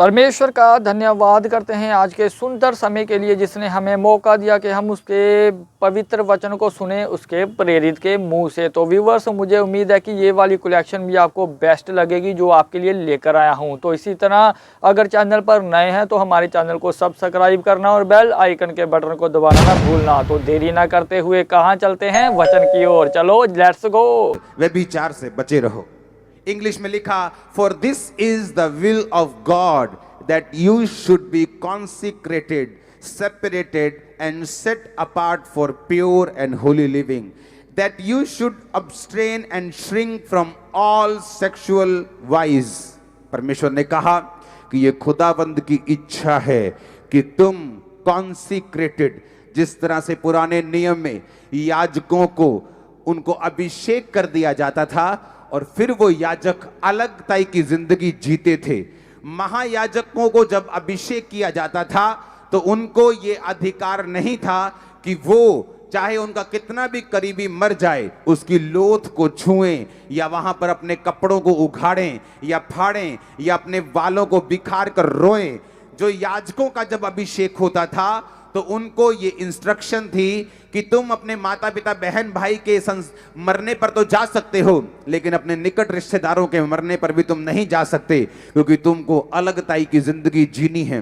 परमेश्वर का धन्यवाद करते हैं आज के सुंदर समय के लिए, जिसने हमें मौका दिया कि हम उसके पवित्र वचन को सुने उसके प्रेरित के मुंह से। तो व्यूवर्स, मुझे उम्मीद है कि ये वाली कलेक्शन भी आपको बेस्ट लगेगी जो आपके लिए लेकर आया हूं। तो इसी तरह अगर चैनल पर नए हैं तो हमारे चैनल को सब्सक्राइब करना और बेल आइकन के बटन को दबाना ना भूलना। तो देरी ना करते हुए कहाँ चलते हैं वचन की ओर, चलो लेट्स गो। व्यभिचार से बचे रहो। इंग्लिश में लिखा, for this is the will of God that you should be consecrated, separated and set apart for pure and holy living, that you should abstain and shrink from all sexual vice. परमेश्वर ने कहा कि ये खुदाबंद की इच्छा है कि तुम कॉन्सिक्रेटेड, जिस तरह से पुराने नियम में याजकों को उनको अभिषेक कर दिया जाता था और फिर वो याजक अलग ताई की जिंदगी जीते थे। महायाजकों को जब अभिषेक किया जाता था तो उनको ये अधिकार नहीं था कि वो चाहे उनका कितना भी करीबी मर जाए उसकी लोथ को छुएं या वहां पर अपने कपड़ों को उखाड़ें या फाड़ें या अपने बालों को बिखार कर रोएं। जो याजकों का जब अभिषेक होता था तो उनको ये इंस्ट्रक्शन थी कि तुम अपने माता पिता बहन भाई के मरने पर तो जा सकते हो, लेकिन अपने निकट रिश्तेदारों के मरने पर भी तुम नहीं जा सकते, क्योंकि तुमको अलगताई की जिंदगी जीनी है,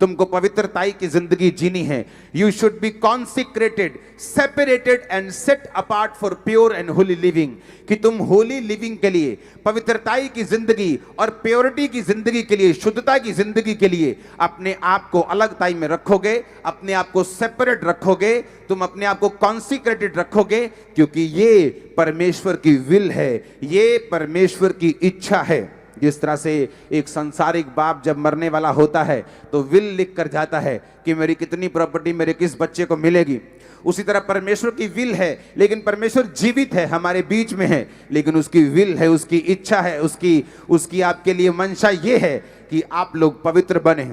तुमको पवित्रताई की जिंदगी जीनी है। You should be consecrated, separated and set apart for pure and holy living, कि तुम होली लिविंग के लिए, पवित्रताई की जिंदगी और प्योरिटी की जिंदगी के लिए, शुद्धता की जिंदगी के लिए अपने आप को अलगताई में रखोगे, अपने आप को सेपरेट रखोगे, तुम अपने आप को कॉन्सिक्रेटेड रखोगे, क्योंकि ये परमेश्वर की विल है, ये परमेश्वर की इच्छा है। जिस तरह से एक सांसारिक बाप जब मरने वाला होता है तो विल लिख कर जाता है कि मेरी कितनी प्रॉपर्टी मेरे किस बच्चे को मिलेगी, उसी तरह परमेश्वर की विल है, लेकिन परमेश्वर जीवित है, हमारे बीच में है, लेकिन उसकी विल है, उसकी इच्छा है, उसकी आपके लिए मंशा ये है कि आप लोग पवित्र बने,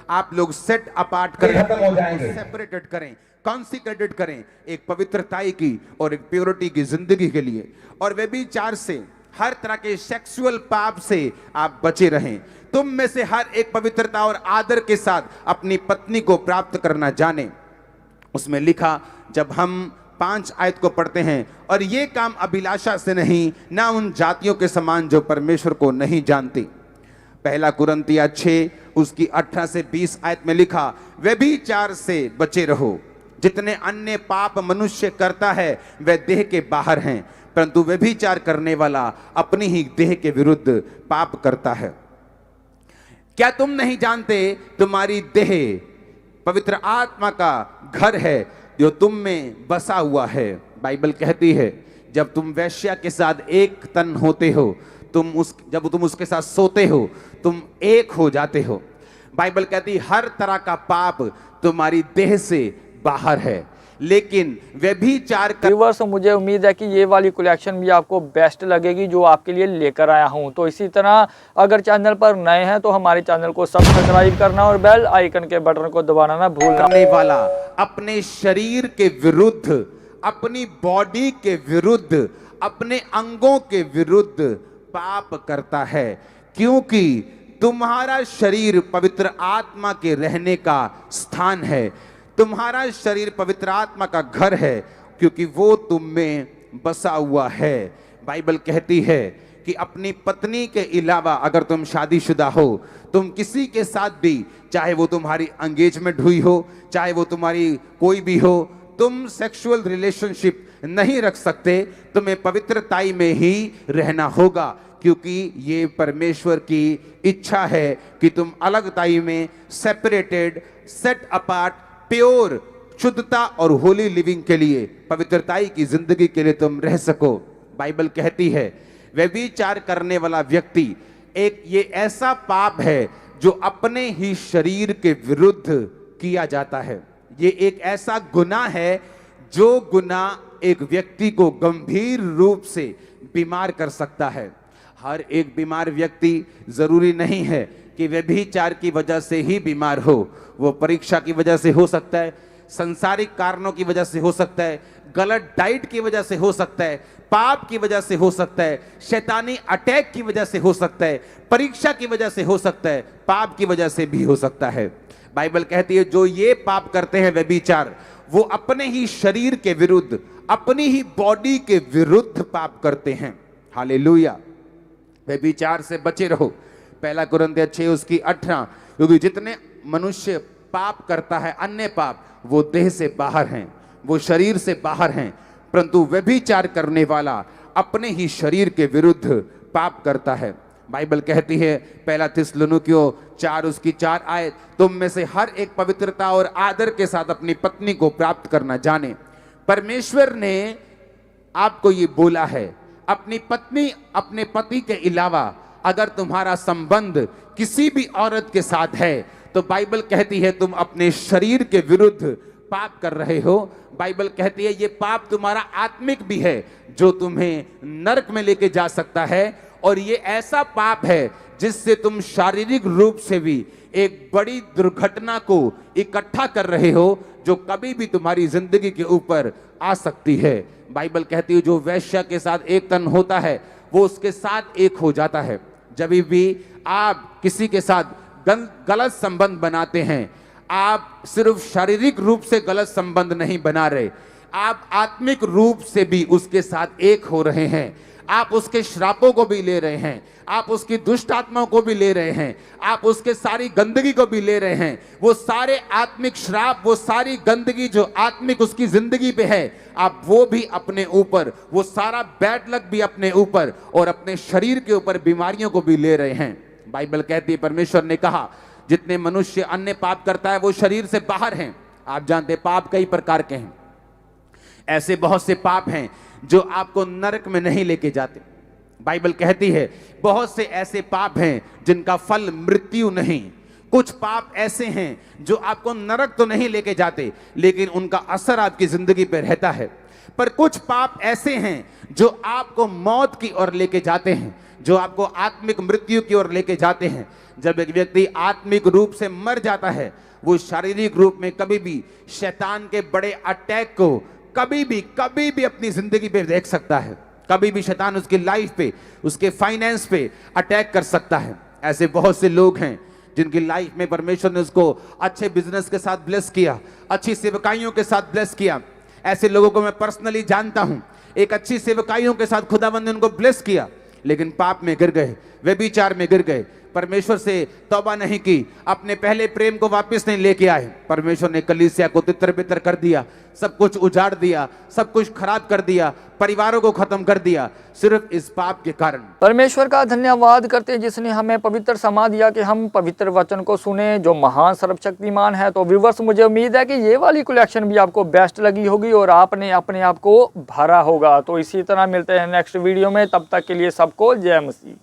आप लोग सेट अपार्ट करें, सेपरेटेड करें, कॉन्सिक्रेटेड करें, एक पवित्रताई की और एक प्योरिटी की जिंदगी के लिए। और व्यभिचार से, हर तरह के सेक्सुअल पाप से आप बचे रहें। तुम में से हर एक पवित्रता और आदर के साथ अपनी पत्नी को प्राप्त करना जाने। उसमें लिखा, जब हम 5 आयत को पढ़ते हैं, और ये काम अभिलाषा से नहीं, ना उन जातियों के समान जो परमेश्वर को नहीं जानती। पहला कुरिन्थियों 6 उसकी 18 से 20 आयत में लिखा, व्यभिचार से बचे रहो। जितने अन्य पाप मनुष्य करता है वह देह के बाहर हैं, परंतु व्यभिचार करने वाला अपनी ही देह के विरुद्ध पाप करता है। क्या तुम नहीं जानते तुम्हारी देह पवित्र आत्मा का घर है जो तुम में बसा हुआ है। बाइबल कहती है जब तुम वेश्या के साथ एक तन होते हो, जब तुम उसके साथ सोते हो तुम एक हो जाते हो। बाइबल कहती है हर तरह का पाप तुम्हारी देह से बाहर है, लेकिन व्यभिचार व्यूअर्स, मुझे उम्मीद है कि ये वाली कलेक्शन भी आपको बेस्ट लगेगी जो आपके लिए लेकर आया हूं। तो इसी तरह अगर चैनल पर नए हैं तो हमारे चैनल को सब्सक्राइब करना और बेल आइकन के बटन को दबाना ना भूलना। करने वाला अपने शरीर के विरुद्ध, अपनी बॉडी के विरुद्ध, अपने अंगों के विरुद्ध पाप करता है, क्योंकि तुम्हारा शरीर पवित्र आत्मा के रहने का स्थान है, तुम्हारा शरीर पवित्र आत्मा का घर है, क्योंकि वो तुम में बसा हुआ है। बाइबल कहती है कि अपनी पत्नी के अलावा अगर तुम शादीशुदा हो, तुम किसी के साथ भी, चाहे वो तुम्हारी एंगेजमेंट हुई हो, चाहे वो तुम्हारी कोई भी हो, तुम सेक्सुअल रिलेशनशिप नहीं रख सकते, तुम्हें पवित्रताई में ही रहना होगा, क्योंकि ये परमेश्वर की इच्छा है कि तुम अलगताई में, सेपरेटेड, सेट अपार्ट, प्योर, शुद्धता और होली लिविंग के लिए, पवित्रताई की जिंदगी के लिए तुम रह सको। बाइबल कहती है व्यभिचार करने वाला व्यक्ति ये ऐसा पाप है जो अपने ही शरीर के विरुद्ध किया जाता है। ये एक ऐसा गुनाह है जो गुनाह एक व्यक्ति को गंभीर रूप से बीमार कर सकता है। हर एक बीमार व्यक्ति जरूरी नहीं है कि व्यभिचार की वजह से ही बीमार हो, वो परीक्षा की वजह से हो सकता है, संसारिक कारणों की वजह से हो सकता है, गलत डाइट की वजह से हो सकता है, पाप की वजह से हो सकता है, शैतानी अटैक की वजह से हो सकता है, परीक्षा की वजह से हो सकता है, पाप की वजह से भी हो सकता है। बाइबल कहती है जो ये पाप करते हैं व्यभिचार, वो अपने ही शरीर के विरुद्ध, अपनी ही बॉडी के विरुद्ध पाप करते हैं। हालेलुया। व्यभिचार से बचे रहो। पहला कुरिन्थियों 6 उसकी 18, क्योंकि जितने मनुष्य पाप करता है अन्य पाप, वो देह से बाहर हैं, वो शरीर से बाहर हैं, परंतु व्यभिचार करने वाला अपने ही शरीर के विरुद्ध पाप करता है। बाइबल कहती है पहला थिस्सलुनीकियों 4 उसकी 4 आयत, तुम में से हर एक पवित्रता और आदर के साथ अपनी पत्नी को प्राप्त करना जाने। परमेश्वर ने आपको ये बोला है, अपनी पत्नी अपने पति के अलावा अगर तुम्हारा संबंध किसी भी औरत के साथ है तो बाइबल कहती है तुम अपने शरीर के विरुद्ध पाप कर रहे हो। बाइबल कहती है ये पाप तुम्हारा आत्मिक भी है जो तुम्हें नरक में लेके जा सकता है, और ये ऐसा पाप है जिससे तुम शारीरिक रूप से भी एक बड़ी दुर्घटना को इकट्ठा कर रहे हो जो कभी भी तुम्हारी जिंदगी के ऊपर आ सकती है। बाइबल कहती है जो वेश्या के साथ एक तन होता है वो उसके साथ एक हो जाता है। जब भी आप किसी के साथ गलत संबंध बनाते हैं, आप सिर्फ शारीरिक रूप से गलत संबंध नहीं बना रहे, आप आत्मिक रूप से भी उसके साथ एक हो रहे हैं। आप उसके श्रापों को भी ले रहे हैं, आप उसकी दुष्ट आत्माओं को भी ले रहे हैं, आप उसके सारी गंदगी को भी ले रहे हैं। वो सारे आत्मिक श्राप, वो सारी गंदगी जो आत्मिक उसकी जिंदगी पे है, आप वो भी अपने ऊपर, वो सारा बैड लक भी अपने ऊपर और अपने शरीर के ऊपर बीमारियों को भी ले रहे हैं। बाइबल कहती है परमेश्वर ने कहा जितने मनुष्य अन्य पाप करता है वो शरीर से बाहर हैं। आप जानते हैं पाप कई प्रकार के हैं। ऐसे बहुत से पाप हैं जो आपको नरक में नहीं लेके जाते। बाइबल कहती है बहुत से ऐसे पाप हैं जिनका फल मृत्यु नहीं। कुछ पाप ऐसे हैं जो आपको नरक तो नहीं लेके जाते लेकिन उनका असर आपकी जिंदगी पे रहता है। पर कुछ पाप ऐसे हैं जो आपको मौत की ओर लेके जाते हैं, जो आपको आत्मिक मृत्यु की ओर लेके जाते हैं। जब एक व्यक्ति आत्मिक रूप से मर जाता है वो शारीरिक रूप में कभी भी शैतान के बड़े अटैक को कभी भी अपनी जिंदगी पे देख सकता है। कभी भी शैतान उसकी लाइफ पे, उसके फाइनेंस पे अटैक कर सकता है। ऐसे बहुत से लोग हैं जिनकी लाइफ में परमेश्वर ने उसको अच्छे बिजनेस के साथ ब्लेस किया, अच्छी सेवकाइयों के साथ ब्लेस किया। ऐसे लोगों को मैं पर्सनली जानता हूं, एक अच्छी सेवकाइयों के साथ खुदावंद ने उनको ब्लेस किया, लेकिन पाप में गिर गए, व्यभिचार में गिर गए, परमेश्वर से तौबा नहीं की, अपने पहले प्रेम को वापस नहीं लेके आए। परमेश्वर ने कलीसिया को तितर-बितर कर दिया, सब कुछ उजाड़ दिया, सब कुछ खराब कर दिया, परिवारों को खत्म कर दिया, सिर्फ इस पाप के कारण। परमेश्वर का धन्यवाद करते हैं जिसने हमें पवित्र समा दिया कि हम पवित्र वचन को सुने जो महान सर्वशक्तिमान है। तो व्यूअर्स मुझे उम्मीद है कि ये वाली कलेक्शन भी आपको बेस्ट लगी होगी और आपने अपने आप को भरा होगा। तो इसी तरह मिलते हैं नेक्स्ट वीडियो में, तब तक के लिए सबको जय मसीह।